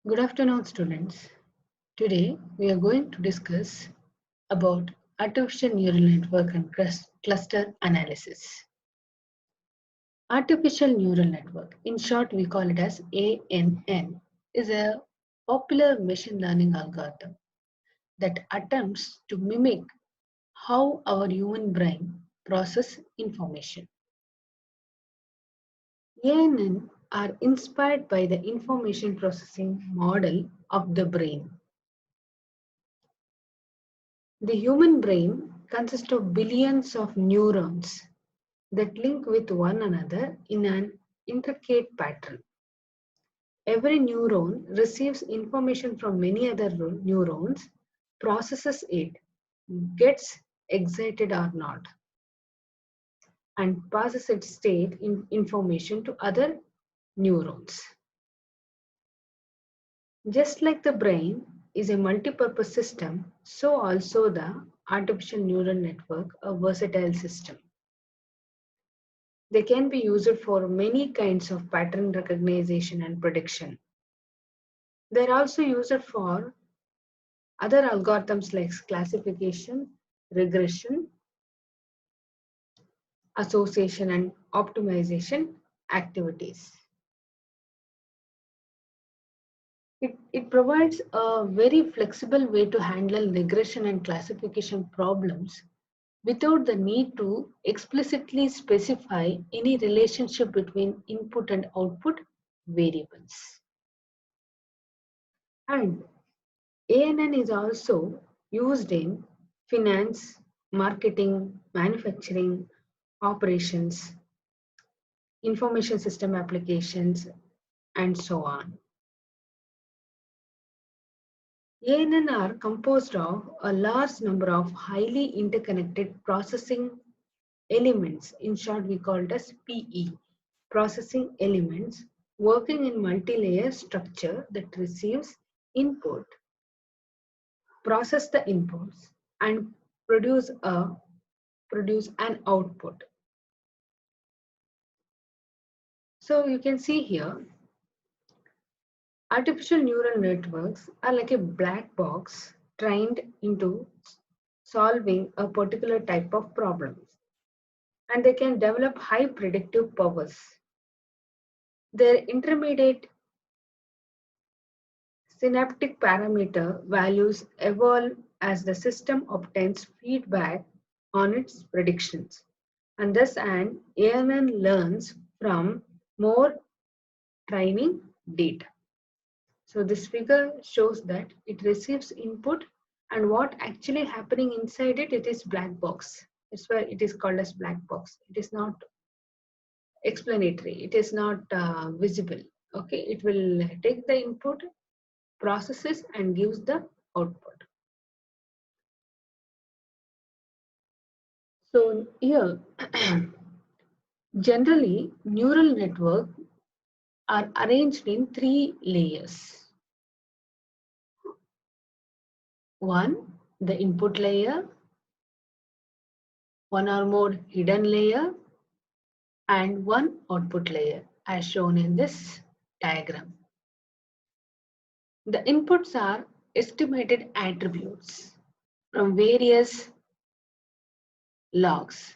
Good afternoon, students. Today we are going to discuss about artificial neural network and cluster analysis. Artificial neural network, in short we call it as ANN, is a popular machine learning algorithm that attempts to mimic how our human brain process information. ANN are inspired by the information processing model of the brain. The human brain consists of billions of neurons that link with one another in an intricate pattern. Every neuron receives information from many other neurons, processes it, gets excited or not, and passes its state information to other neurons. Just like the brain is a multi-purpose system, so also the artificial neural network, a versatile system. They can be used for many kinds of pattern recognition and prediction. They're also used for other algorithms like classification, regression, association, and optimization activities. It provides a very flexible way to handle regression and classification problems without the need to explicitly specify any relationship between input and output variables. And ANN is also used in finance, marketing, manufacturing, operations, information system applications, and so on. ANN are composed of a large number of highly interconnected processing elements. In short, we call it as PE, processing elements, working in multi-layer structure that receives input, process the inputs, and produce an output. So you can see here, artificial neural networks are like a black box trained into solving a particular type of problems, and they can develop high predictive powers. Their intermediate synaptic parameter values evolve as the system obtains feedback on its predictions, and thus an ANN learns from more training data. So this figure shows that it receives input, and what actually happening inside it, it is black box. That's why it is called as black box. It is not explanatory. It is not visible. Okay, it will take the input, processes, and gives the output. So here, generally, neural network are arranged in three layers. One, the input layer, one or more hidden layer, and one output layer as shown in this diagram. The inputs are estimated attributes from various logs.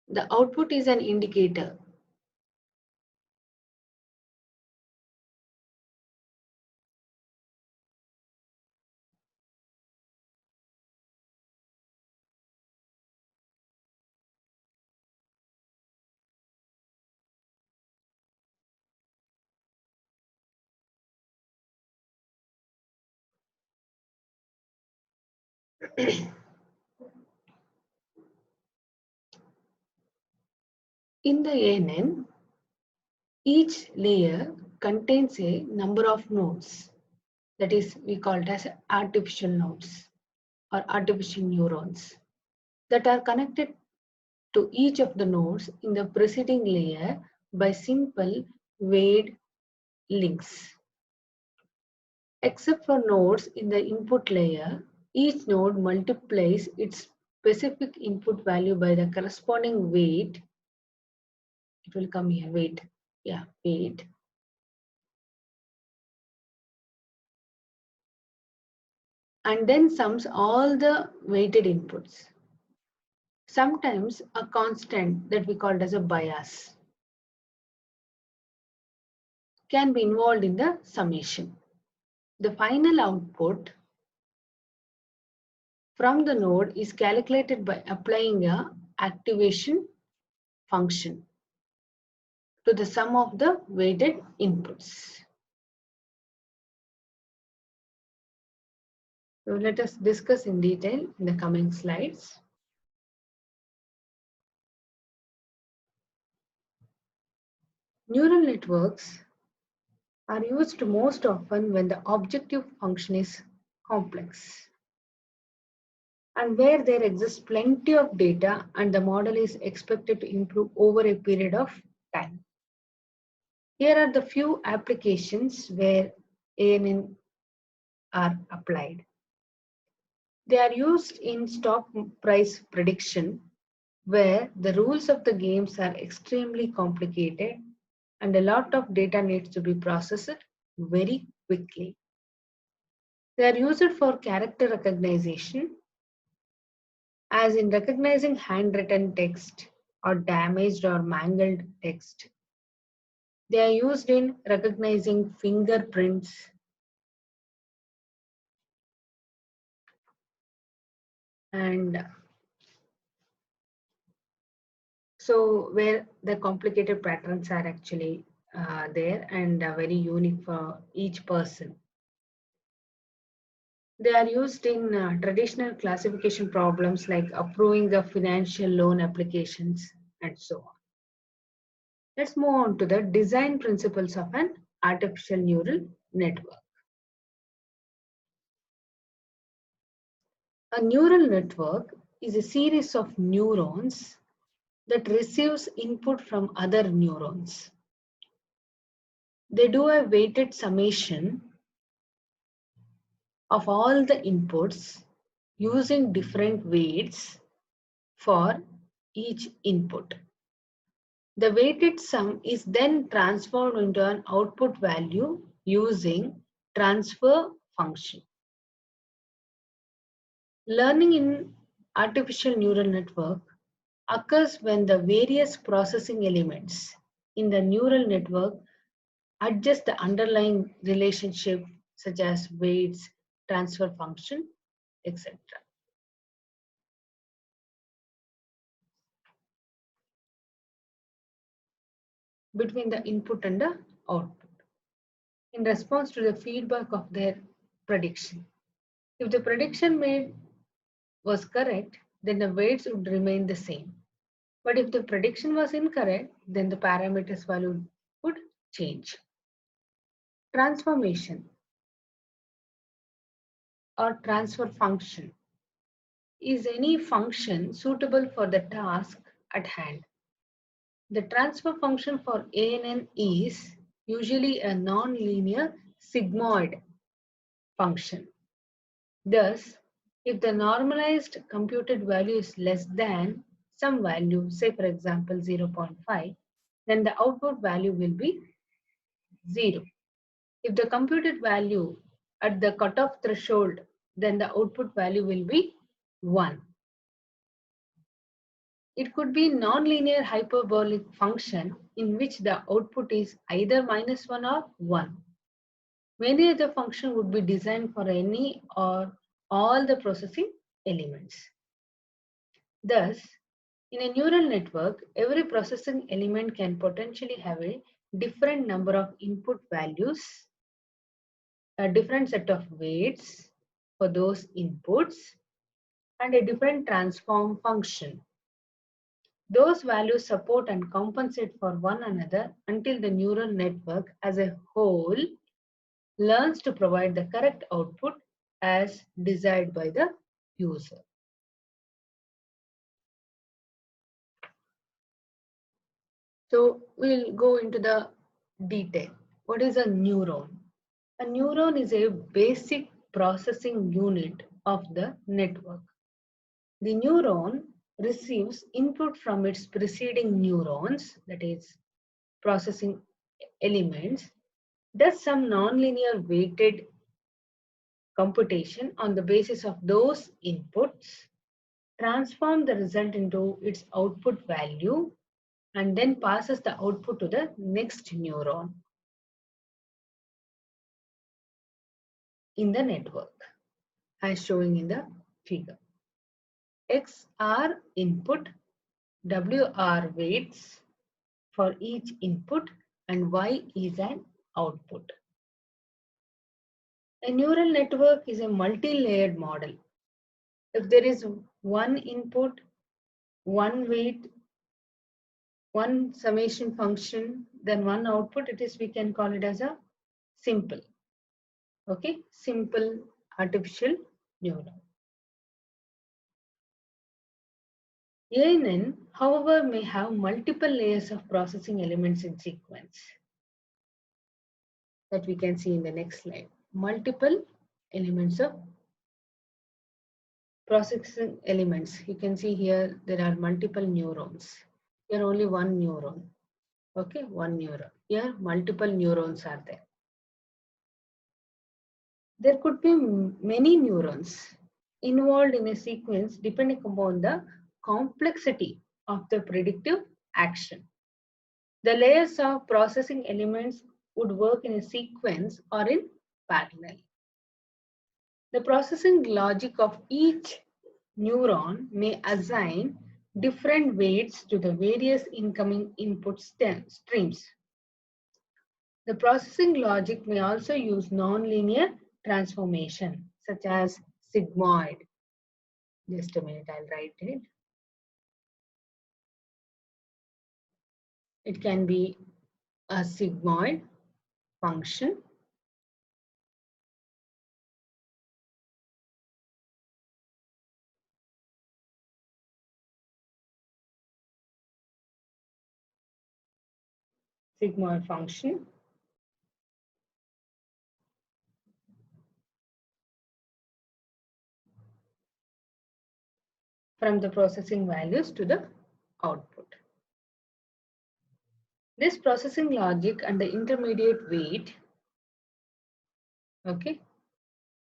The output is an indicator. In the ANN, each layer contains a number of nodes. That is, we call it as artificial nodes or artificial neurons that are connected to each of the nodes in the preceding layer by simple weighted links. Except for nodes in the input layer, each node multiplies its specific input value by the corresponding weight. It will come here, weight. Yeah, weight. and then sums all the weighted inputs. Sometimes a constant that we called as a bias can be involved in the summation. The final output from the node is calculated by applying a activation function to the sum of the weighted inputs. So let us discuss in detail in the coming slides. Neural networks are used most often when the objective function is complex and where there exists plenty of data and the model is expected to improve over a period of time. Here are the few applications where ANN are applied. They are used in stock price prediction, where the rules of the games are extremely complicated and a lot of data needs to be processed very quickly. They are used for character recognition, as in recognizing handwritten text or damaged or mangled text. They are used in recognizing fingerprints and so where the complicated patterns are actually there and very unique for each person. They are used in traditional classification problems like approving the financial loan applications and so on. Let's move on to the design principles of an artificial neural network. A neural network is a series of neurons that receives input from other neurons. They do a weighted summation of all the inputs using different weights for each input. The weighted sum is then transformed into an output value using transfer function. Learning in artificial neural network occurs when the various processing elements in the neural network adjust the underlying relationship such as weights, transfer function, etc. between the input and the output in response to the feedback of their prediction. If the prediction made was correct, then the weights would remain the same. But if the prediction was incorrect, then the parameters value would change. Transformation or transfer function is any function suitable for the task at hand. The transfer function for ANN is usually a non-linear sigmoid function. Thus, if the normalized computed value is less than some value, say for example 0.5, then the output value will be 0. If the computed value at the cutoff threshold, then the output value will be 1. It could be nonlinear hyperbolic function in which the output is either -1 or 1. Many other functions would be designed for any or all the processing elements. Thus, in a neural network, every processing element can potentially have a different number of input values, a different set of weights for those inputs, and a different transform function. Those values support and compensate for one another until the neural network as a whole learns to provide the correct output as desired by the user. So we'll go into the detail. What is a neuron? A neuron is a basic processing unit of the network. The neuron receives input from its preceding neurons, that is, processing elements, does some nonlinear weighted computation on the basis of those inputs, transform the result into its output value, and then passes the output to the next neuron in the network, as shown in the figure. X are input, W are weights for each input, and Y is an output. A neural network is a multi-layered model. If there is one input, one weight, one summation function, then one output, we can call it as a simple. Okay, simple artificial neuron. ANN, however, may have multiple layers of processing elements in sequence that we can see in the next slide. Multiple elements of processing elements. You can see here there are multiple neurons. Here only one neuron. Okay, one neuron. Here multiple neurons are there. There could be many neurons involved in a sequence depending upon the complexity of the predictive action. The layers of processing elements would work in a sequence or in parallel. The processing logic of each neuron may assign different weights to the various incoming input streams. The processing logic may also use nonlinear transformation, such as sigmoid. Just a minute, I'll write it. It can be a sigmoid function, from the processing values to the output. This processing logic and the intermediate weight,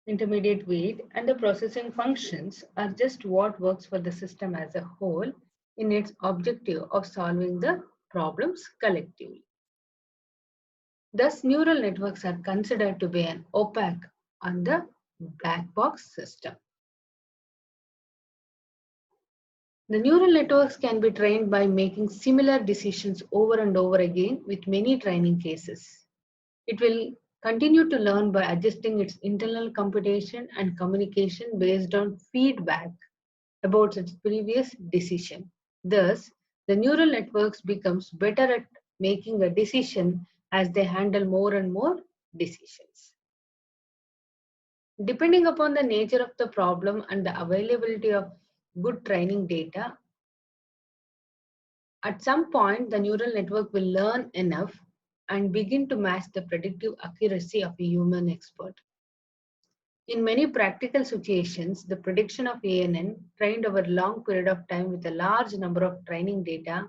intermediate weight and the processing functions are just what works for the system as a whole in its objective of solving the problems collectively. Thus, neural networks are considered to be an opaque on the black box system. The neural networks can be trained by making similar decisions over and over again with many training cases. It will continue to learn by adjusting its internal computation and communication based on feedback about its previous decision. Thus, the neural networks becomes better at making a decision as they handle more and more decisions. Depending upon the nature of the problem and the availability of good training data, at some point the neural network will learn enough and begin to match the predictive accuracy of a human expert. In many practical situations, the prediction of ANN trained over a long period of time with a large number of training data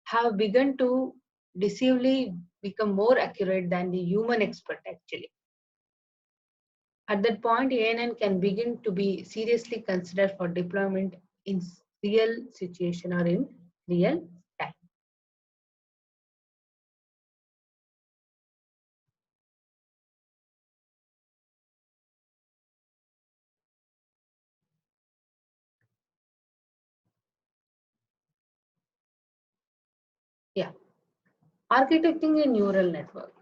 have begun to deceivably become more accurate than the human expert actually. At that point, ANN can begin to be seriously considered for deployment in real situation or in real time. Yeah, architecting a neural network.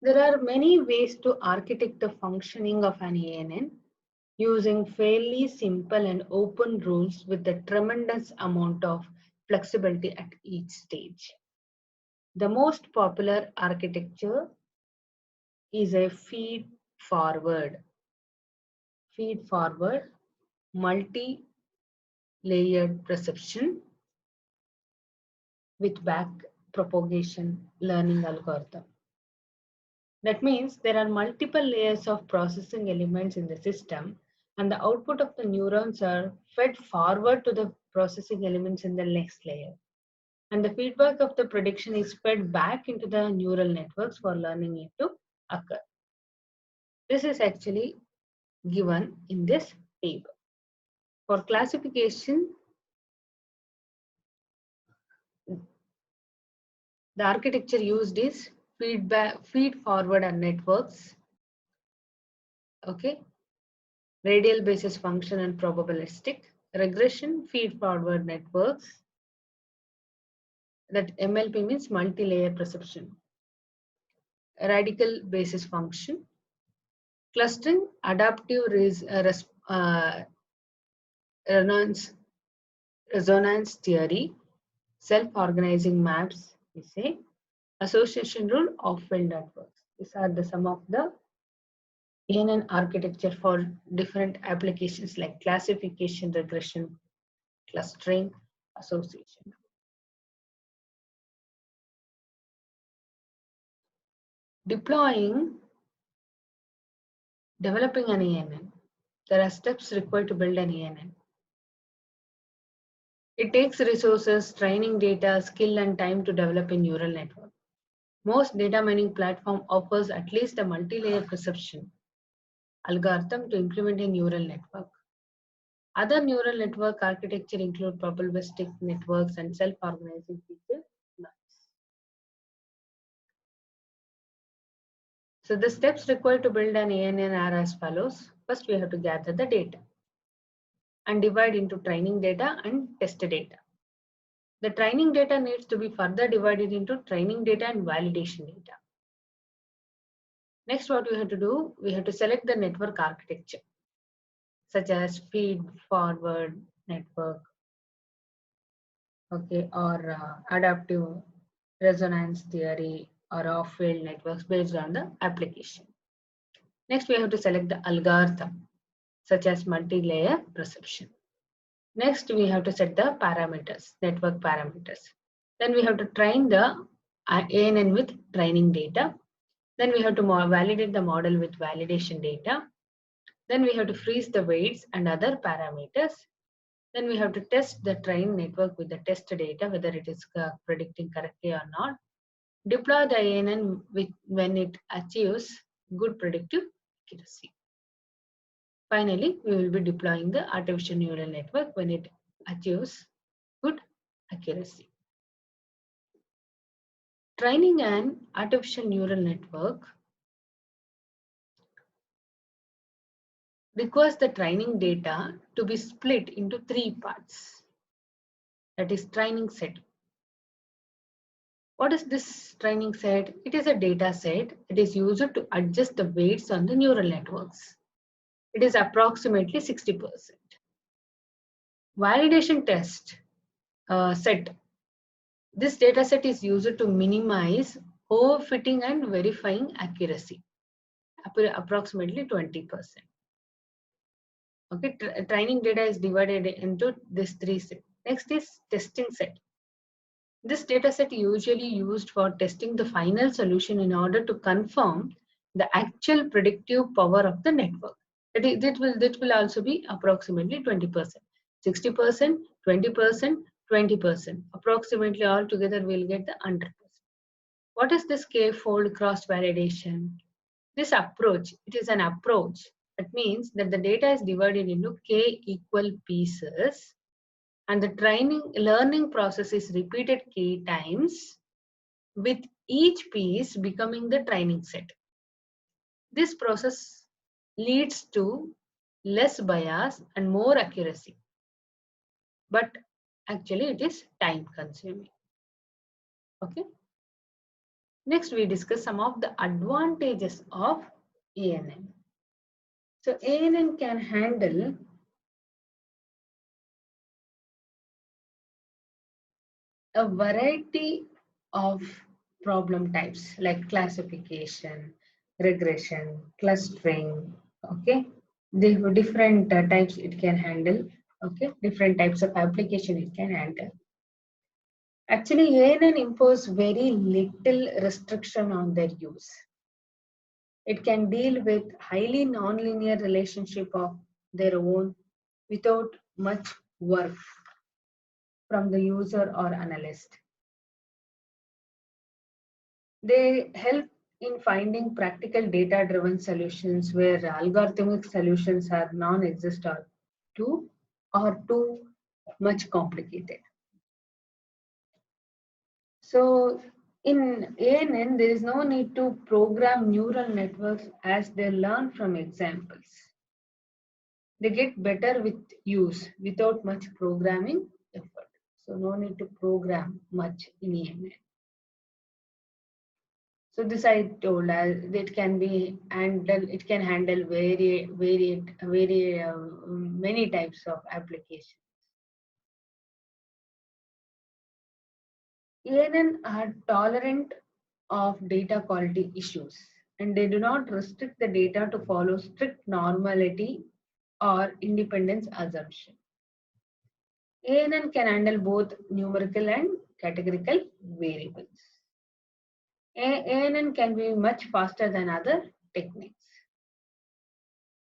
There are many ways to architect the functioning of an ANN using fairly simple and open rules with a tremendous amount of flexibility at each stage. The most popular architecture is a feed-forward, multi-layered perception with back propagation learning algorithm. That means there are multiple layers of processing elements in the system, and the output of the neurons are fed forward to the processing elements in the next layer. And the feedback of the prediction is fed back into the neural networks for learning it to occur. This is actually given in this table. For classification, the architecture used is feed forward networks, okay, radial basis function and probabilistic, regression feed forward networks, that MLP means multi-layer perception, radical basis function, clustering, adaptive resonance, resonance theory, self-organizing maps, we say, association rule of field networks. These are the some of the ANN architecture for different applications like classification, regression, clustering, association. Developing an ANN. There are steps required to build an ANN. It takes resources, training data, skill, and time to develop a neural network. Most data mining platform offers at least a multi-layer perception algorithm to implement a neural network. Other neural network architecture include probabilistic networks and self-organizing feature maps. So the steps required to build an ANN are as follows. First, we have to gather the data and divide into training data and test data. The training data needs to be further divided into training data and validation data. Next, what we have to do, we have to select the network architecture, such as feed forward network, okay, or adaptive resonance theory or off-field networks based on the application. Next, we have to select the algorithm, such as multi-layer perception. Next, we have to set the parameters, network parameters. Then we have to train the ANN with training data. Then we have to validate the model with validation data. Then we have to freeze the weights and other parameters. Then we have to test the trained network with the test data, whether it is predicting correctly or not. Deploy the ANN when it achieves good predictive accuracy. Finally, we will be deploying the artificial neural network when it achieves good accuracy. Training an artificial neural network requires the training data to be split into 3 parts. That is training set. What is this training set? It is a data set. It is used to adjust the weights on the neural networks. It is approximately 60%. Validation test set. This data set is used to minimize overfitting and verifying accuracy, approximately 20%. Okay, training data is divided into these 3 sets. Next is testing set. This data set usually used for testing the final solution in order to confirm the actual predictive power of the network. That will also be approximately 20%. 60%, 20%, 20%. Approximately altogether we'll get the 100%. What is this k-fold cross-validation? This approach, it is an approach. That means that the data is divided into k equal pieces and the learning process is repeated k times with each piece becoming the training set. This process leads to less bias and more accuracy. But actually it is time consuming. Okay. Next we discuss some of the advantages of ANN. So ANN can handle a variety of problem types like classification, regression, clustering, okay. The different types it can handle, okay. Different types of application it can handle. Actually, ANN impose very little restriction on their use. It can deal with highly nonlinear relationship of their own without much work from the user or analyst. They help in finding practical data-driven solutions where algorithmic solutions are non-exist or too much complicated. So in ANN, there is no need to program neural networks as they learn from examples. They get better with use without much programming effort. So no need to program much in ANN. So this I told as it can be handle. It can handle very many types of applications. ANN are tolerant of data quality issues, and they do not restrict the data to follow strict normality or independence assumption. ANN can handle both numerical and categorical variables. ANN can be much faster than other techniques.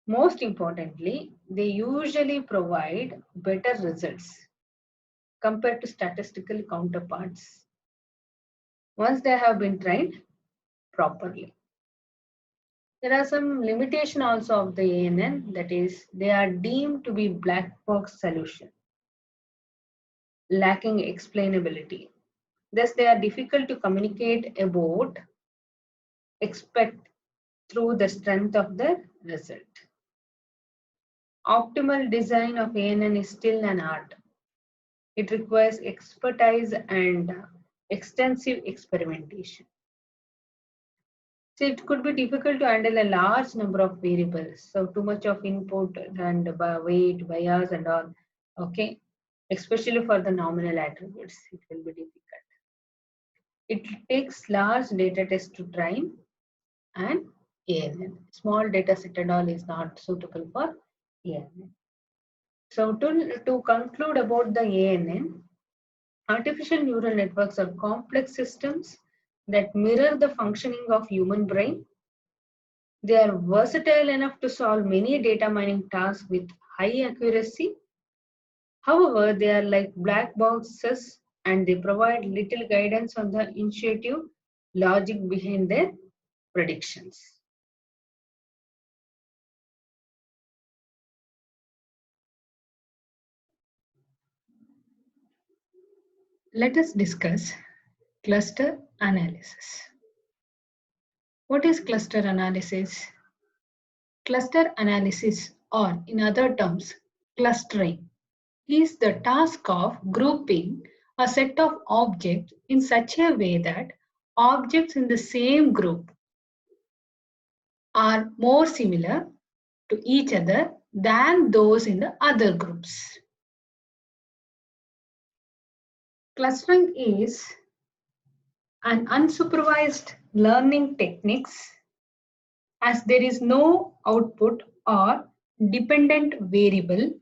Most importantly, they usually provide better results compared to statistical counterparts once they have been trained properly. There are some limitations also of the ANN, that is, they are deemed to be black box solution, lacking explainability. Thus, they are difficult to communicate about, expect through the strength of the result. Optimal design of ANN is still an art. It requires expertise and extensive experimentation. So it could be difficult to handle a large number of variables. So too much of input and weight, bias and all. Okay. Especially for the nominal attributes, it will be difficult. It takes large data sets to train and ANN. Small data set and all is not suitable for ANN. So to conclude about the ANN, artificial neural networks are complex systems that mirror the functioning of human brain. They are versatile enough to solve many data mining tasks with high accuracy. However, they are like black boxes and they provide little guidance on the intuitive logic behind their predictions. Let us discuss cluster analysis. What is cluster analysis? Cluster analysis, or in other terms, clustering, is the task of grouping a set of objects in such a way that objects in the same group are more similar to each other than those in the other groups. Clustering is an unsupervised learning techniques as there is no output or dependent variable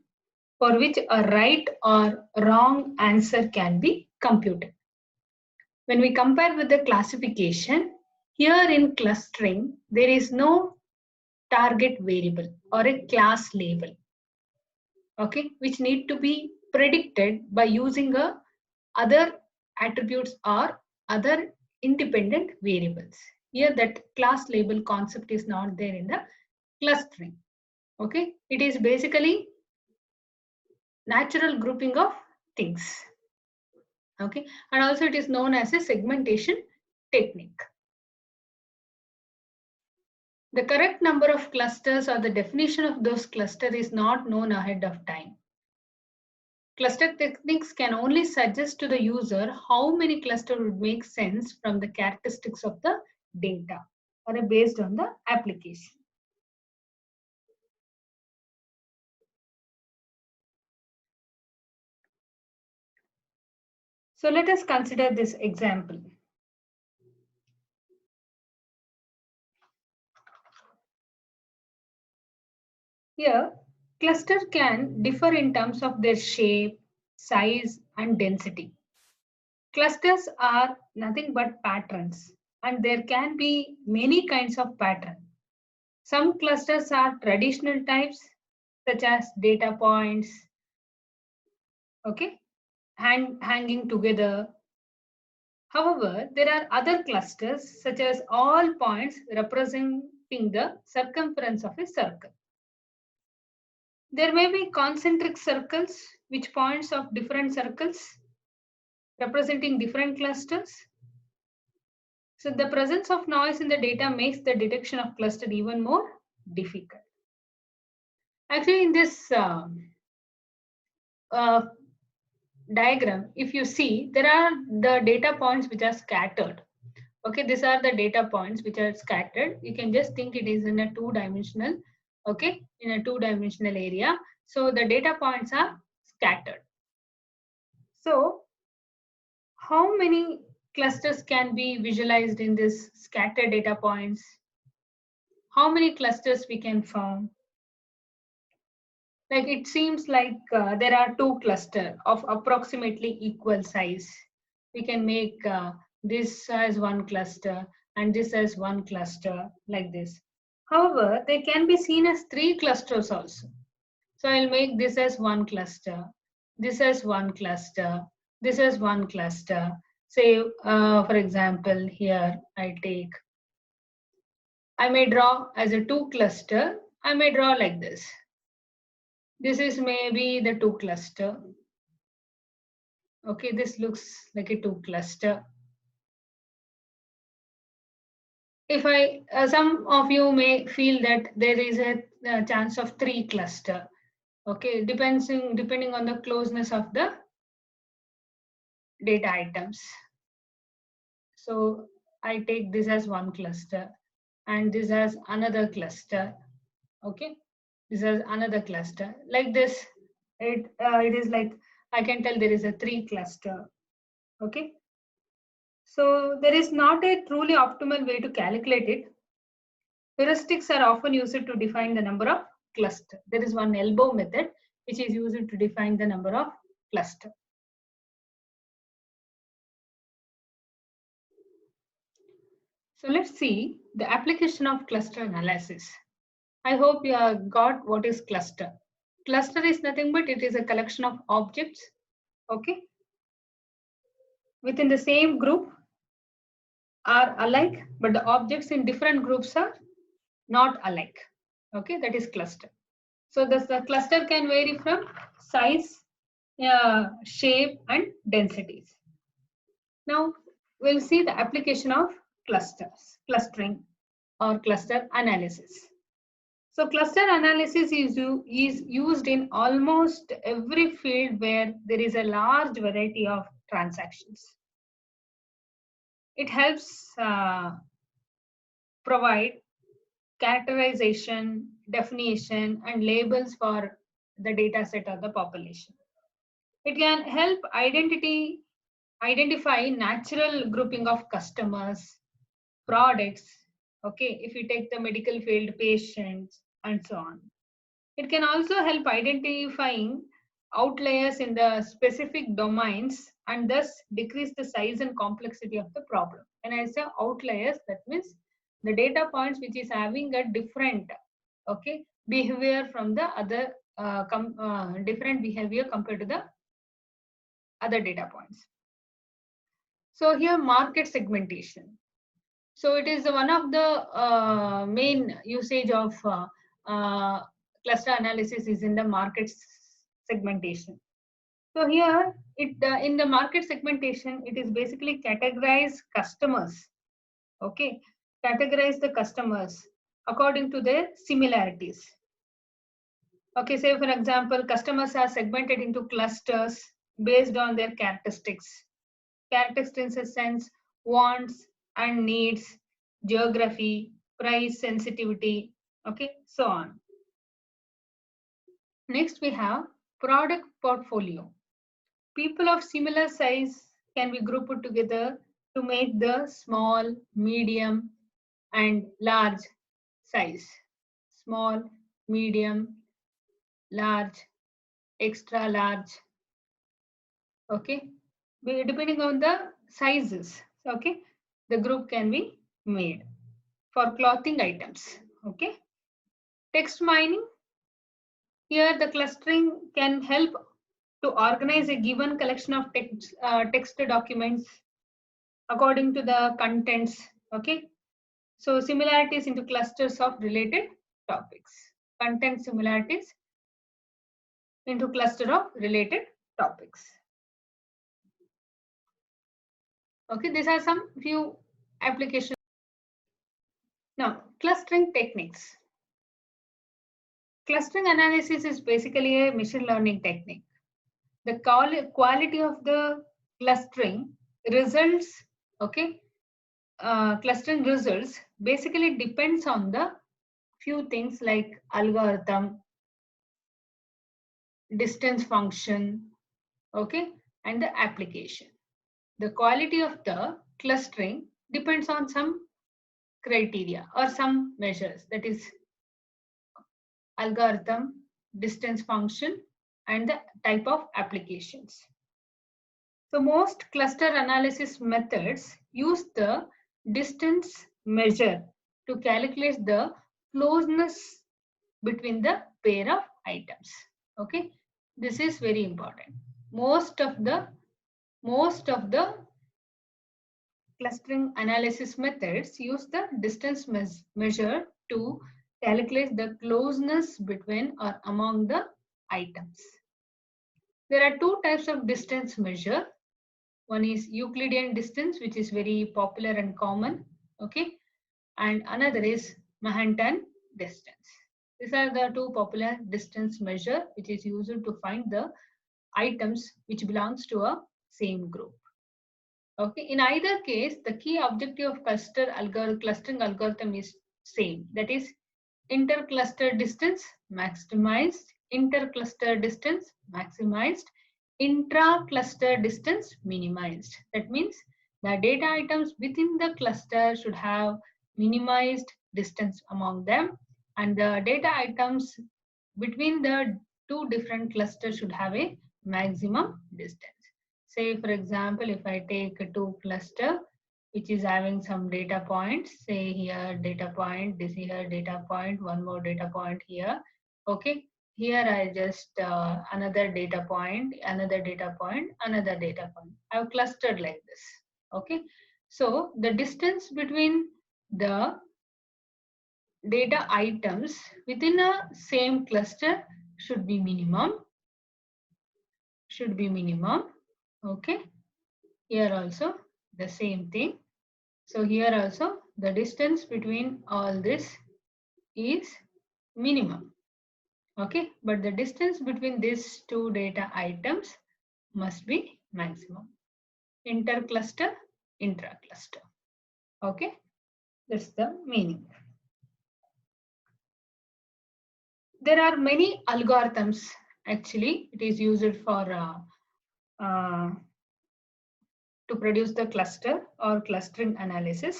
for which a right or wrong answer can be computed. When we compare with the classification, here in clustering, there is no target variable or a class label, okay, which need to be predicted by using other attributes or other independent variables. Here that class label concept is not there in the clustering. Okay, it is basically natural grouping of things. Okay, and also it is known as a segmentation technique. The correct number of clusters or the definition of those clusters is not known ahead of time. Cluster techniques can only suggest to the user how many clusters would make sense from the characteristics of the data or based on the application. So let us consider this example. Here, cluster can differ in terms of their shape, size, and density. Clusters are nothing but patterns, and there can be many kinds of patterns. Some clusters are traditional types, such as data points, okay, hanging together, However, there are other clusters such as all points representing the circumference of a circle. There may be concentric circles, which points of different circles representing different clusters. So the presence of noise in the data makes the detection of cluster even more difficult. Actually, in this uh, diagram, if you see, there are the data points which are scattered. Okay, these are the data points which are scattered. You can just think it is in a two-dimensional, okay, in a two-dimensional area. So the data points are scattered. So how many clusters can be visualized in this scattered data points? How many clusters we can form? Like it seems like there are two clusters of approximately equal size. We can make this as one cluster and this as one cluster like this. However, they can be seen as three clusters also. So I'll make this as one cluster, this as one cluster, this as one cluster. Say, for example, here I may draw as a two cluster. I may draw like this. This is maybe the two cluster. Okay, this looks like a two cluster. If some of you may feel that there is a chance of three cluster. Okay, depending on the closeness of the data items. So I take this as one cluster and this as another cluster. Okay, this is another cluster. Like this, it is like I can tell there is a three cluster. Okay, so there is not a truly optimal way to calculate it. Heuristics are often used to define the number of cluster. There is one elbow method which is used to define the number of cluster. So let's see the application of cluster analysis. I hope you have got what is cluster. Cluster is nothing but it is a collection of objects, okay, within the same group are alike, but the objects in different groups are not alike. Okay, that is cluster. So the cluster can vary from size, shape, and densities. Now we'll see the application of clustering or cluster analysis. So cluster analysis is used in almost every field where there is a large variety of transactions. It helps provide characterization, definition, and labels for the data set or the population. It can help identify natural grouping of customers, products, okay, if you take the medical field, patients, and so on. It can also help identifying outliers in the specific domains and thus decrease the size and complexity of the problem. When I say outliers, that means the data points which is having a different, okay, behavior from the other, different behavior compared to the other data points. So here market segmentation. So it is one of the main usage of cluster analysis is in the market segmentation. So here in the market segmentation, it is basically categorize customers. Okay, categorize the customers according to their similarities. Okay, say for example, customers are segmented into clusters based on their characteristics. Characteristics in a sense, wants and needs, geography, price sensitivity, okay, so on. Next we have product portfolio. People of similar size can be grouped together to make the small, medium, and large size. Small, medium, large, extra large, okay, depending on the sizes, okay, the group can be made for clothing items. Okay, text mining. Here the clustering can help to organize a given collection of text documents according to the contents. Okay, so similarities into clusters of related topics. Content similarities into cluster of related topics. Okay, these are some few applications. Now, clustering techniques. Clustering analysis is basically a machine learning technique. The quality of the clustering results, okay, clustering results basically depends on the few things like algorithm, distance function, okay, and the application. The quality of the clustering depends on some criteria or some measures, that is algorithm, distance function, and the type of applications. So most cluster analysis methods use the distance measure to calculate the closeness between the pair of items. Okay, this is very important. Most of the clustering analysis methods use the distance measure to calculate the closeness between or among the items. There are two types of distance measure. One is Euclidean distance, which is very popular and common, okay, and another is Manhattan distance. These are the two popular distance measure which is used to find the items which belongs to a same group. Okay, in either case, the key objective of clustering algorithm is same. That is, intercluster distance maximized, intercluster distance maximized, intra-cluster distance minimized. That means the data items within the cluster should have minimized distance among them, and the data items between the two different clusters should have a maximum distance. Say, for example, if I take a two cluster which is having some data points, say here data point, this here data point, one more data point here. Okay, here I just another data point, another data point, another data point. I've clustered like this. Okay, so the distance between the data items within a same cluster should be minimum. Okay, here also the same thing. So here also the distance between all this is minimum. Okay, but the distance between these two data items must be maximum. Intercluster, intracluster. Okay, that's the meaning. There are many algorithms. Actually, it is used for to produce the cluster or clustering analysis.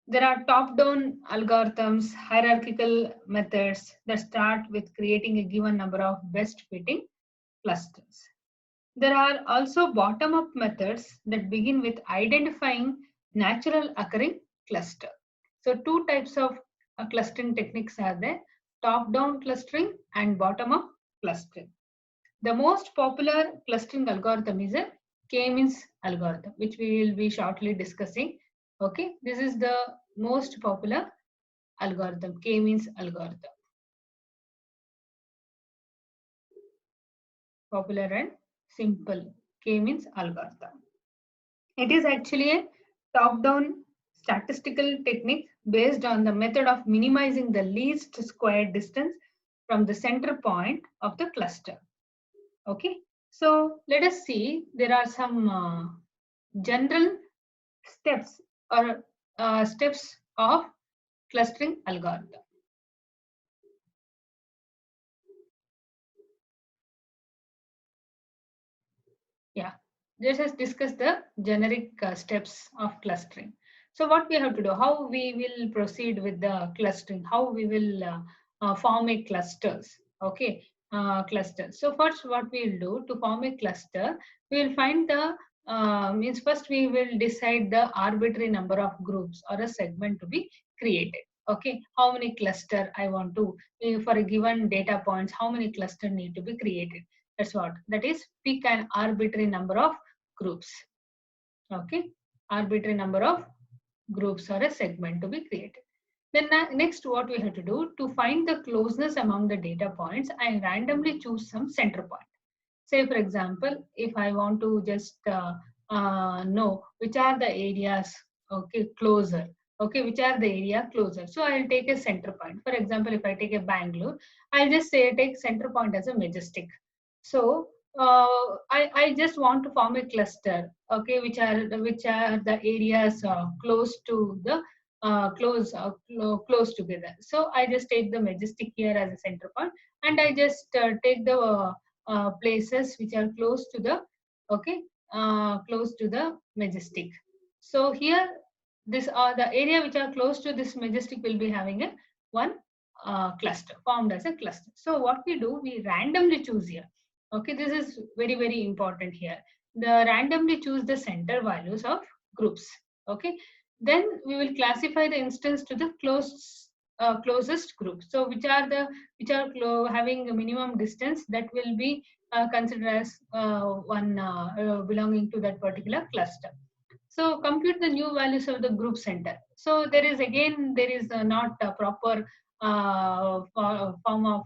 There are top-down algorithms, hierarchical methods that start with creating a given number of best-fitting clusters. There are also bottom-up methods that begin with identifying natural occurring cluster. So two types of clustering techniques are there: top-down clustering and bottom-up clustering. The most popular clustering algorithm is a K-means algorithm, which we will be shortly discussing. Okay, this is the most popular algorithm, K-means algorithm. Popular and simple, K-means algorithm. It is actually a top-down statistical technique based on the method of minimizing the least squared distance from the center point of the cluster. Okay, so let us see, there are some general steps or steps of clustering algorithm. Yeah, let us discuss the generic steps of clustering. So what we have to do, how we will proceed with the clustering, how we will form a clusters. Okay, clusters. So first what we will do to form a cluster, we will find the means first we will decide the arbitrary number of groups or a segment to be created. Okay, how many cluster I want to, for a given data points, how many cluster need to be created. That's what, that is pick an arbitrary number of groups. Okay, arbitrary number of groups or a segment to be created. Then next what we have to do to find the closeness among the data points, I randomly choose some center point. Say for example, if I want to just know which are the areas, okay, closer, okay, which are the area closer. So I'll take a center point. For example, if I take a Bangalore, I'll just say take center point as a Majestic. So I just want to form a cluster, okay, which are the areas close to the close together. So I just take the Majestic here as a center point, and I just take the places which are close to the, okay, close to the Majestic. So here this the area which are close to this Majestic will be having a one cluster formed as a cluster. So what we do, we randomly choose here. Okay, this is very important here. The randomly choose the center values of groups. Okay, then we will classify the instance to the closest group. So which are having a minimum distance, that will be considered as one belonging to that particular cluster. So compute the new values of the group center. So there is not a proper form of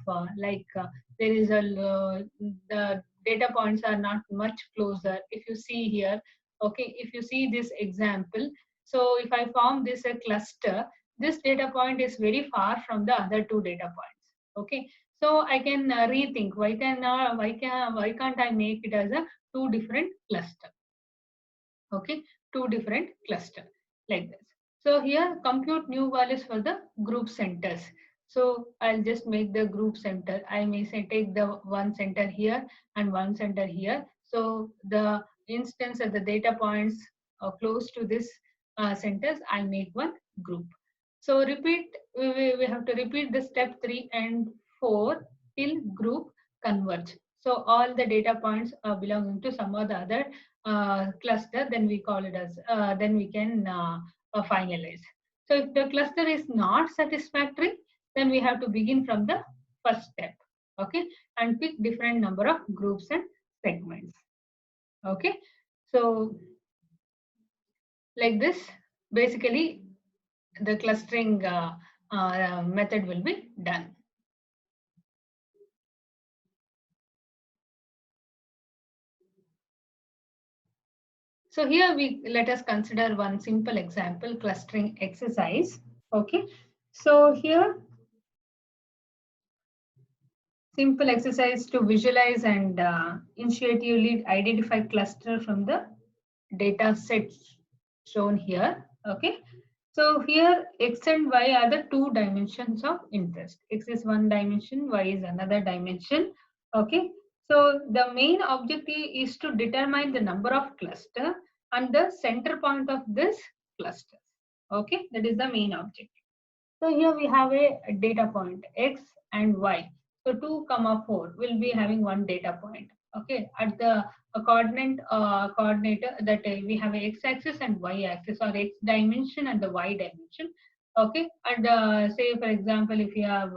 there is the data points are not much closer. If you see here, okay, if you see this example, so if I form this a cluster, this data point is very far from the other two data points. Okay, so I can rethink why can't I make it as a two different cluster? Okay, two different cluster like this. So here compute new values for the group centers. So I'll just make the group center. I may say take the one center here and one center here. So the instance of the data points close to this centers, I make one group. So repeat, we have to repeat the step 3 and 4 till group converge. So all the data points are belonging to some or the other cluster, then we call it as, then we can finalize. So if the cluster is not satisfactory, then we have to begin from the first step, okay, and pick different number of groups and segments. Okay, so like this, basically the clustering method will be done. So here let us consider one simple example clustering exercise. Okay, so here simple exercise to visualize and intuitively identify cluster from the data sets shown here. Okay, so here x and y are the two dimensions of interest. X is one dimension, y is another dimension. Okay, so the main objective is to determine the number of cluster and the center point of this cluster. Okay, that is the main objective. So here we have a data point x and y. So 2, 4 will be having one data point. Okay, at the coordinator that we have a x-axis and y-axis, or x dimension and the y dimension. Okay, and say for example, if you have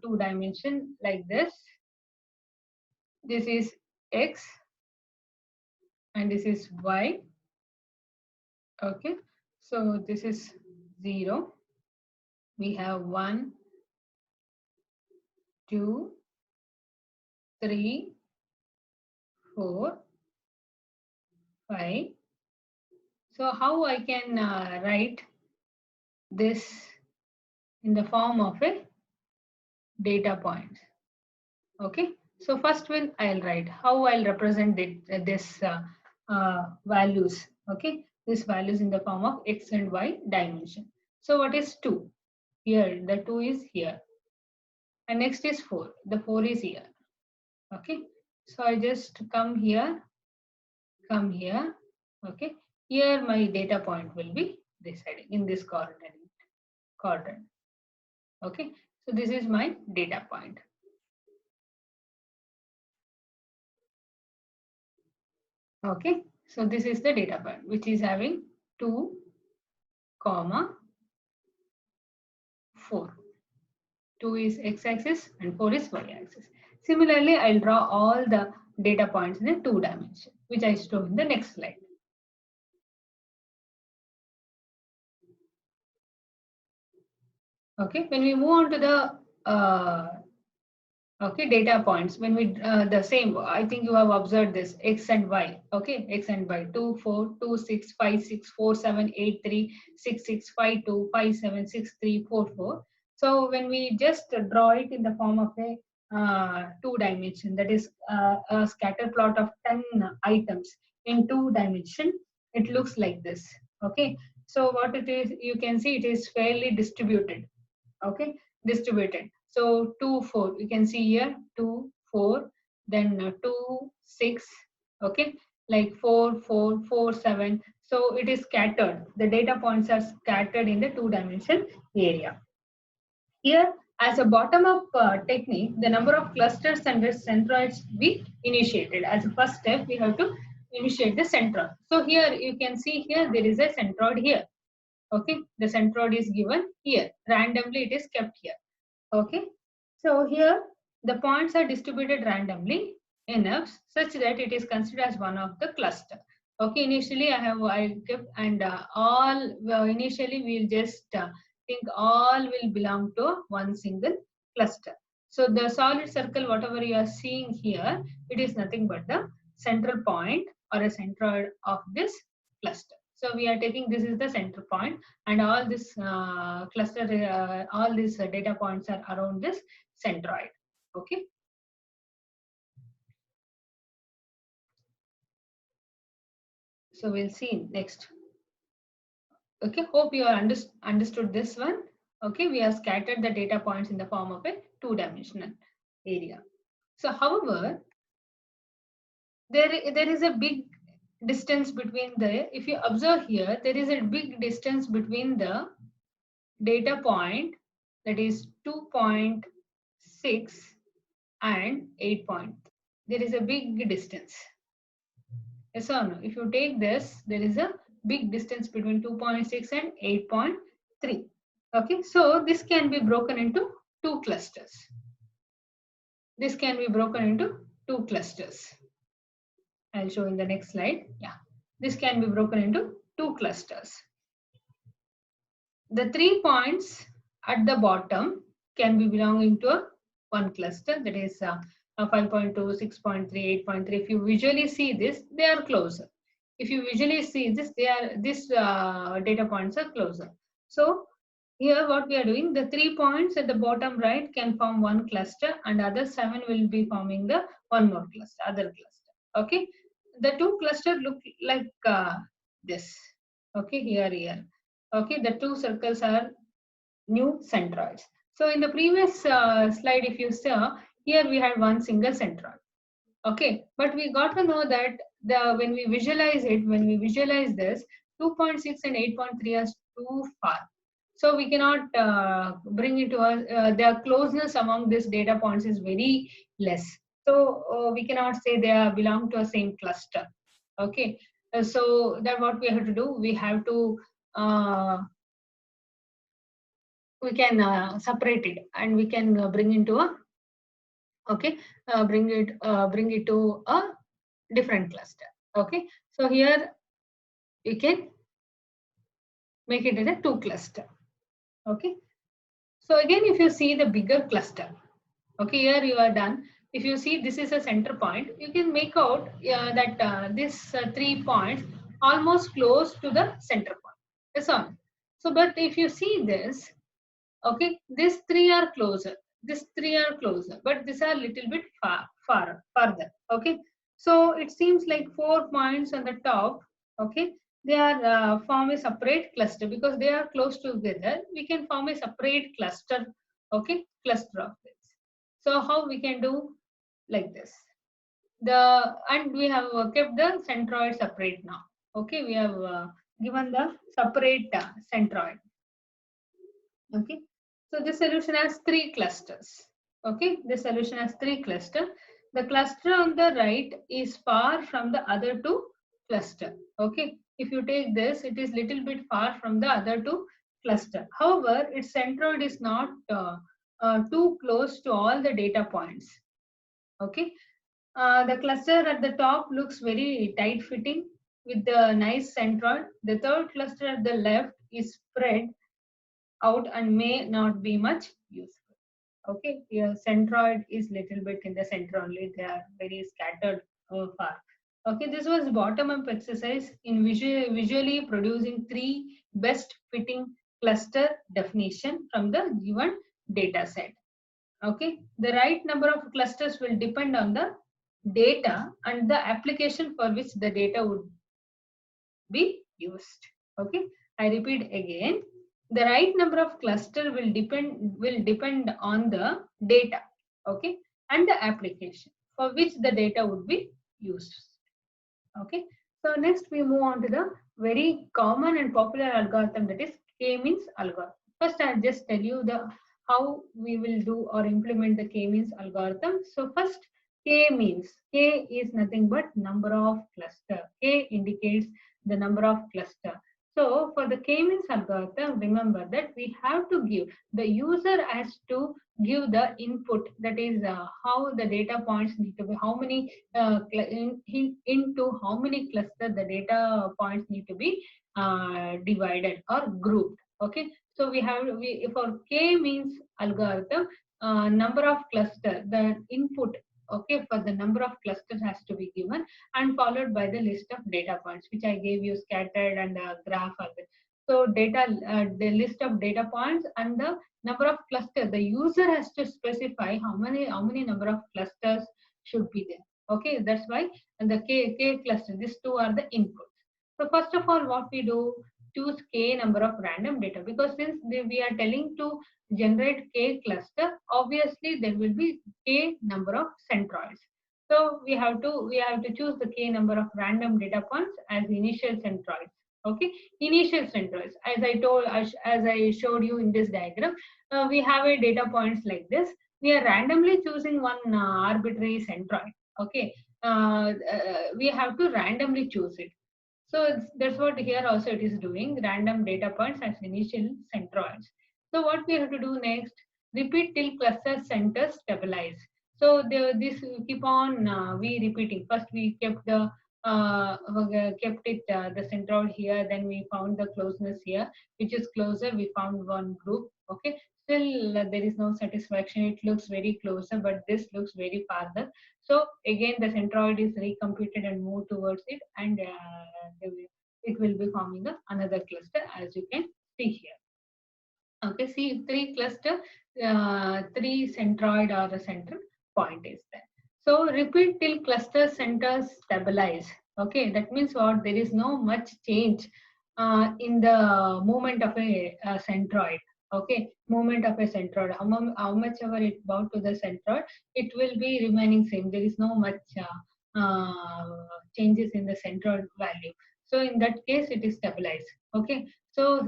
2 dimension like this is x and this is y. Okay, so this is 0. We have 1, 2, 3, 4, 5. So how I can write this in the form of a data points? Okay, so first one I'll write how I'll represent this values. Okay, this values in the form of x and y dimension. So what is 2? Here the 2 is here, and next is 4. The 4 is here. Okay, so I just come here. Okay, here my data point will be this heading in this quadrant. Okay, so this is my data point. Okay, so this is the data point which is having 2, 4. 2 is x-axis and 4 is y-axis. Similarly, I'll draw all the data points in a 2 dimension, which I show in the next slide. Okay, when we move on to the okay, data points, when we the same, I think you have observed this x and y. Okay, x and y, 2 4 2 6 5 6 4 7 8 3 6 6 5 2 5 7 6 3 4 4. So when we just draw it in the form of a two dimension, that is a scatter plot of 10 items in two dimension, it looks like this. Okay, so what it is, you can see it is fairly distributed. Okay, distributed. So 2 4, you can see here 2 4, then 2 6. Okay, like 4 4 4 7. So it is scattered, the data points are scattered in the two dimension area. Here, as a bottom-up technique, the number of clusters and the centroids we initiated. As a first step, we have to initiate the centroid. So here you can see here there is a centroid here. Okay, the centroid is given here. Randomly it is kept here. Okay, so here the points are distributed randomly enough such that it is considered as one of the cluster. Okay, initially I kept, and all initially we'll just think all will belong to one single cluster. So the solid circle, whatever you are seeing here, it is nothing but the central point or a centroid of this cluster. So we are taking this is the center point, and all this cluster, all these data points are around this centroid. Okay. So we'll see next. Okay, hope you are understood this one. Okay, we have scattered the data points in the form of a two-dimensional area. So however, there is a big distance between the, if you observe here, there is a big distance between the data point, that is 2.6 and 8 point. There is a big distance. Yes or no? If you take this, there is a big distance between 2.6 and 8.3. Okay, so this can be broken into two clusters. This can be broken into two clusters. I'll show in the next slide. Yeah, this can be broken into two clusters. The 3 points at the bottom can be belonging to one cluster, that is 5.2, 6.3, 8.3. If you visually see this, they are closer. If you visually see this, this data points are closer. So here what we are doing, the 3 points at the bottom right can form one cluster, and other 7 will be forming the one more cluster, other cluster. Okay, the two clusters look like this. Okay, here. Okay, the two circles are new centroids. So in the previous slide, if you saw, here we had one single centroid. Okay, but we got to know that when we visualize this, 2.6 and 8.3 are too far. So we cannot bring it to us. Their closeness among these data points is very less. So we cannot say they are belong to a same cluster. Okay, so that what we have to do, we have to we can separate it, and we can bring into a, okay, bring it to a different cluster. Okay, so here you can make it as a two cluster. Okay, so again, if you see the bigger cluster, okay, here you are done. If you see this is a center point, you can make out that this 3 points almost close to the center point. That's all. So but if you see this, okay, these 3 are closer, these 3 are closer, but these are little bit farther. Okay, so it seems like 4 points on the top. Okay, they are form a separate cluster because they are close together. We can form a separate cluster. Okay, cluster of this. So how we can do like this? And we have kept the centroid separate now. Okay, we have given the separate centroid. Okay, so this solution has 3 clusters. Okay, this solution has 3 clusters. The cluster on the right is far from the other 2 cluster. Okay, if you take this, it is little bit far from the other 2 cluster. However, its centroid is not too close to all the data points. Okay, the cluster at the top looks very tight fitting with the nice centroid. The third cluster at the left is spread out and may not be much useful. Okay, here centroid is little bit in the center only. They are very scattered far. Okay, this was bottom up exercise in visually producing three best fitting cluster definition from the given data set. Okay, the right number of clusters will depend on the data and the application for which the data would be used. Okay, I repeat again. The right number of cluster will depend on the data. Okay, and the application for which the data would be used. Okay, so next we move on to the very common and popular algorithm, that is k-means algorithm. First, I'll just tell you the how we will do or implement the k-means algorithm. So first, k-means, k is nothing but number of cluster. K indicates the number of cluster. So for the k-means algorithm, remember that we have to give, the user has to give the input, that is how the data points need to be, how many into how many cluster the data points need to be divided or grouped. Okay, so we for k means algorithm, number of cluster, the input, okay, for the number of clusters has to be given and followed by the list of data points which I gave you, scattered and graph. So data, the list of data points and the number of clusters, the user has to specify how many number of clusters should be there. Okay, that's why the k cluster, these two are the inputs. So first of all, what we do, choose k number of random data, because since we are telling to generate k cluster, obviously there will be k number of centroids. So we have to choose the k number of random data points as initial centroids. Okay, initial centroids. As I showed you in this diagram, we have a data points like this. We are randomly choosing one arbitrary centroid. Okay, we have to randomly choose it. So that's what here also it is doing, random data points as initial centroids. So what we have to do next, repeat till cluster centers stabilize. So this we keep on we repeating. First we kept the kept it the centroid here, then we found the closeness here, which is closer, we found one group. Okay, still there is no satisfaction, it looks very closer, but this looks very farther. So again, the centroid is recomputed and moved towards it, and it will be forming another cluster, as you can see here. Okay, see three cluster, three centroid or a center point is there. So repeat till cluster centers stabilize. Okay, that means what? There is no much change in the movement of a centroid. Okay, movement of a centroid. How much ever it bound to the centroid, it will be remaining same. There is no much changes in the centroid value. So in that case, it is stabilized. Okay, so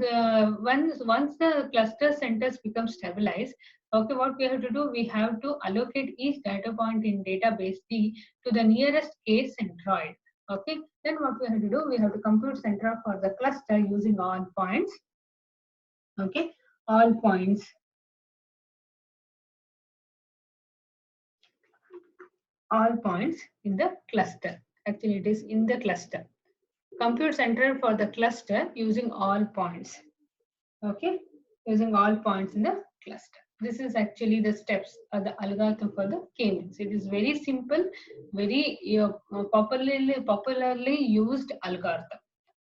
once the cluster centers become stabilized, okay, what we have to do, we have to allocate each data point in database D to the nearest k centroid. Okay, then what we have to do, we have to compute centroid for the cluster using all points. Okay, all points. All points in the cluster. Actually, it is in the cluster. Compute centroid for the cluster using all points. Okay, using all points in the cluster. This is actually the steps or the algorithm for the k-means. It is very simple, very popularly used algorithm.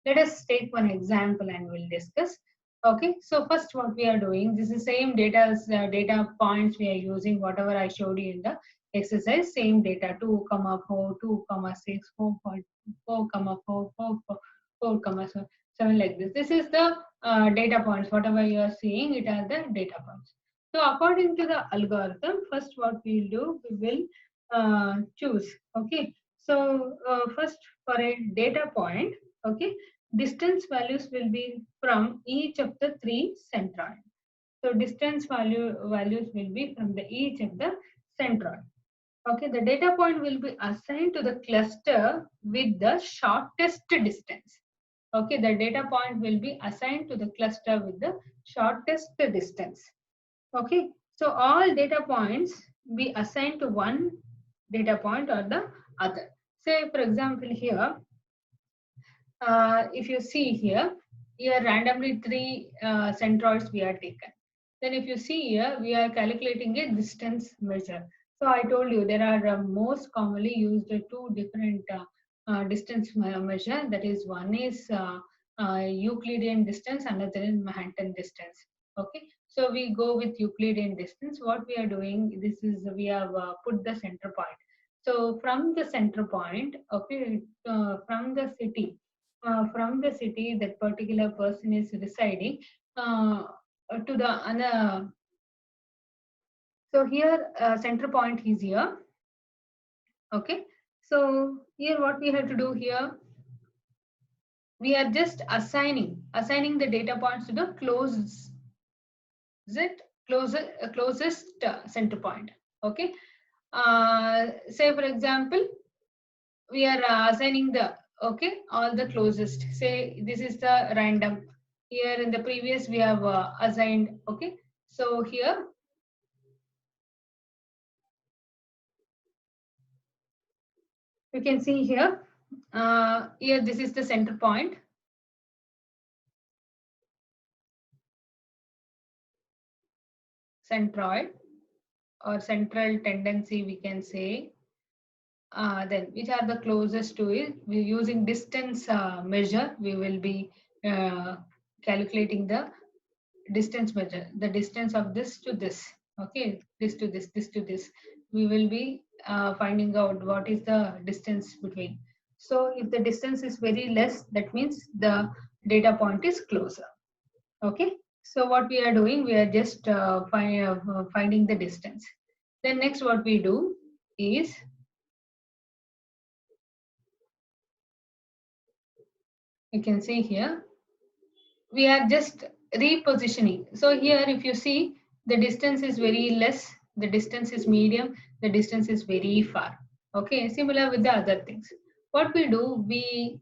Let us take one example and we'll discuss. Okay, so first what we are doing, this is same data points we are using, whatever I showed you in the exercise, same data, 2, 4, 2, 6, 4, 4, 4, 4, 4, 7, like this. This is the data points, whatever you are seeing, it are the data points. So according to the algorithm, first what we'll do, we will choose. Okay, so first for a data point, okay, distance values will be from each of the three centroid. So distance values will be from the each of the centroid. Okay, the data point will be assigned to the cluster with the shortest distance. Okay, the data point will be assigned to the cluster with the shortest distance. Okay, so all data points be assigned to one data point or the other. Say for example here, if you see here, here randomly three centroids we are taken. Then if you see here, we are calculating a distance measure. So I told you there are most commonly used two different distance measure. That is, one is Euclidean distance, another is Manhattan distance. Okay, so we go with Euclidean distance. What we are doing, this is we have put the center point. So from the center point, okay, from the city that particular person is residing to the other. So here center point is here. Okay. So here what we have to do here, we are just assigning the data points to the closest center point. Okay. Say for example, we are assigning the all the closest. Say this is the random. Here in the previous we have assigned. Okay. So here you can see here. Here this is the center point. Centroid or central tendency we can say. Then which are the closest to it? We're using distance measure. We will be calculating the distance measure, the distance of this to this. Okay, this to this to this. We will be finding out what is the distance between. So if the distance is very less, that means the data point is closer. Okay, so what we are doing, we are just finding the distance. Then next what we do is, you can see here, we are just repositioning. So here if you see, the distance is very less, the distance is medium, the distance is very far. Okay, similar with the other things. What we do, we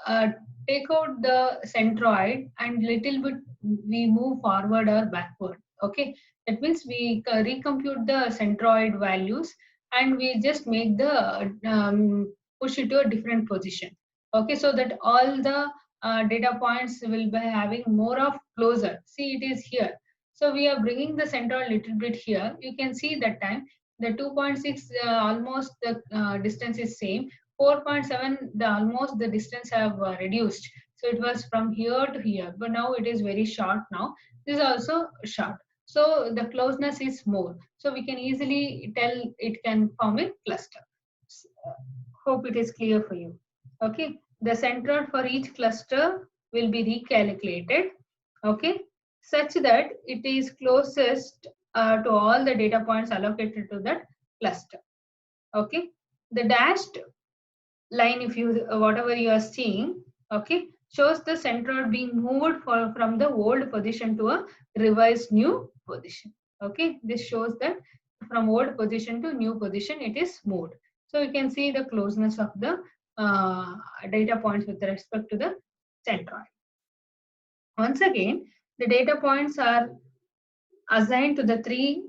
uh, take out the centroid and little bit we move forward or backward. Okay, that means we recompute the centroid values and we just make the push it to a different position. Okay, so that all the data points will be having more of closer. See, it is here. So we are bringing the center a little bit here. You can see that time the 2.6 almost the distance is same. 4.7 the almost the distance have reduced. So it was from here to here, but now it is very short now. This is also short. So the closeness is more. So we can easily tell it can form a cluster. Hope it is clear for you. Okay, the center for each cluster will be recalculated, okay, such that it is closest to all the data points allocated to that cluster. Okay, the dashed line, if you whatever you are seeing, okay, shows the center being moved from the old position to a revised new position. Okay, this shows that from old position to new position it is moved. So you can see the closeness of the data points with respect to the centroid. Once again, the data points are assigned to the three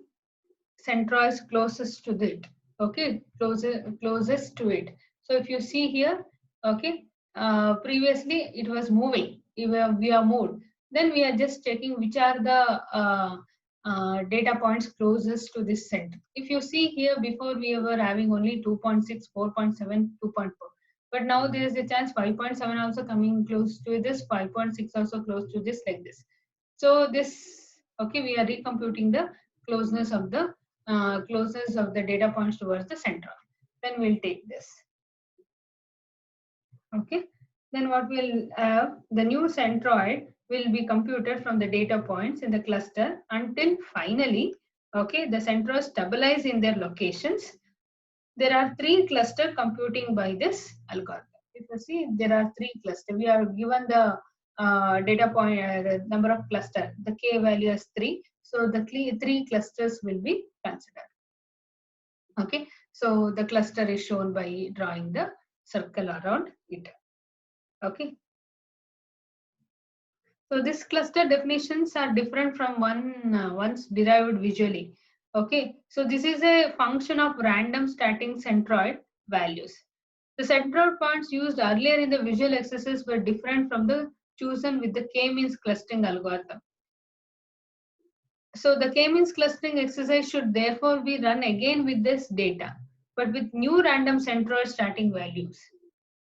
centroids closest to it. Okay, closest to it. So if you see here, okay, previously it was moving. We are moved. Then we are just checking which are the data points closest to this center. If you see here, before we were having only 2.6, 4.7, 2.4. But now there is a chance 5.7 also coming close to this, 5.6 also close to this, like this. So this, okay, we are recomputing the closeness of the data points towards the center. Then we'll take this. Okay. Then what we'll have, the new centroid will be computed from the data points in the cluster until finally, okay, the centroids stabilize in their locations. There are three cluster computing by this algorithm. If you see, there are three cluster. We are given the data point, the number of cluster. The k value is 3. So the three clusters will be considered. Okay. So the cluster is shown by drawing the circle around it. Okay. So this cluster definitions are different from once derived visually. Okay, so this is a function of random starting centroid values. The centroid points used earlier in the visual exercise were different from the chosen with the k-means clustering algorithm. So the k-means clustering exercise should therefore be run again with this data, but with new random centroid starting values.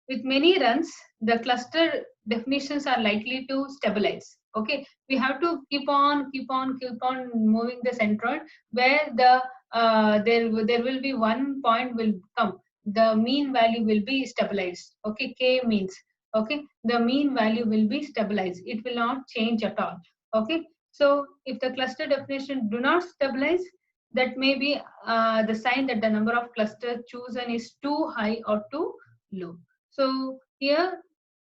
With many runs, the cluster definitions are likely to stabilize. Okay, we have to keep on moving the centroid where there will be one point will come. The mean value will be stabilized. Okay, k means, okay, the mean value will be stabilized. It will not change at all. Okay, so if the cluster definition do not stabilize, that may be the sign that the number of clusters chosen is too high or too low. So here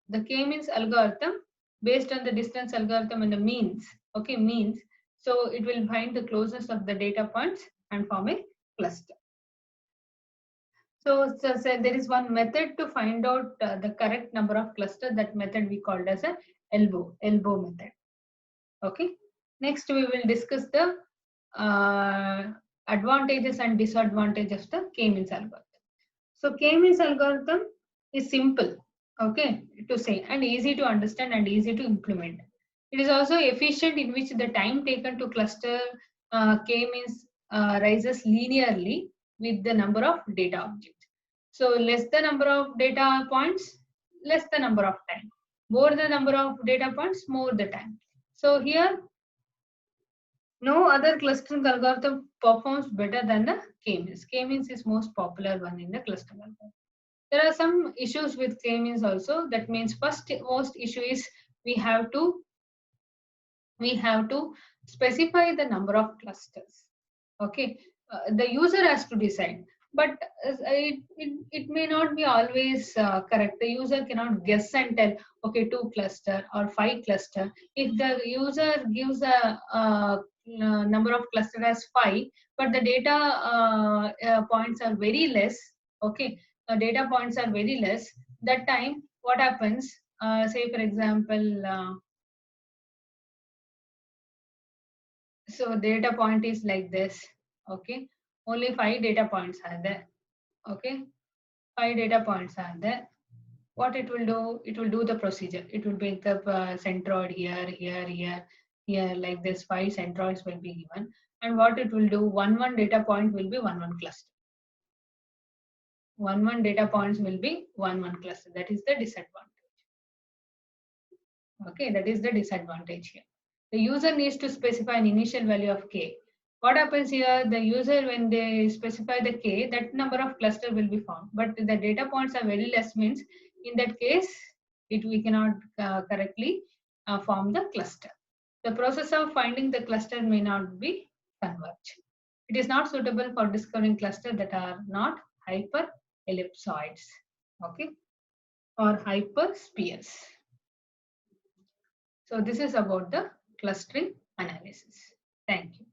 the k-means algorithm based on the distance algorithm and the means, okay, means. So it will find the closest of the data points and form a cluster. So there is one method to find out the correct number of cluster. That method we called as a elbow method. Okay. Next we will discuss the advantages and disadvantages of the k-means algorithm. So k-means algorithm is simple, okay, to say, and easy to understand and easy to implement. It is also efficient, in which the time taken to cluster k-means rises linearly with the number of data objects. So less the number of data points, less the number of time. More the number of data points, more the time. So here no other clustering algorithm performs better than the k-means. K-means is most popular one in the clustering algorithm. There are some issues with k-means also. That means first most issue is we have to specify the number of clusters. Okay, the user has to decide, but it may not be always correct. The user cannot guess and tell, okay, 2 cluster or 5 cluster. If the user gives a number of cluster as 5, but the data points are very less, okay, data points are very less, that time what happens, say for example, so data point is like this, okay, only 5 data points are there, okay, 5 data points are there. What it will do, it will do the procedure. It will make the centroid here, like this. 5 centroids will be given, and what it will do, one data point will be one cluster. One data points will be one cluster. That is the disadvantage. Okay, that is the disadvantage here. The user needs to specify an initial value of k. What happens here, the user, when they specify the k, that number of cluster will be found, but the data points are very less, means in that case we cannot correctly form the cluster. The process of finding the cluster may not be converged. It is not suitable for discovering clusters that are not hyperellipsoids, okay, or hyperspheres. So this is about the clustering analysis. Thank you.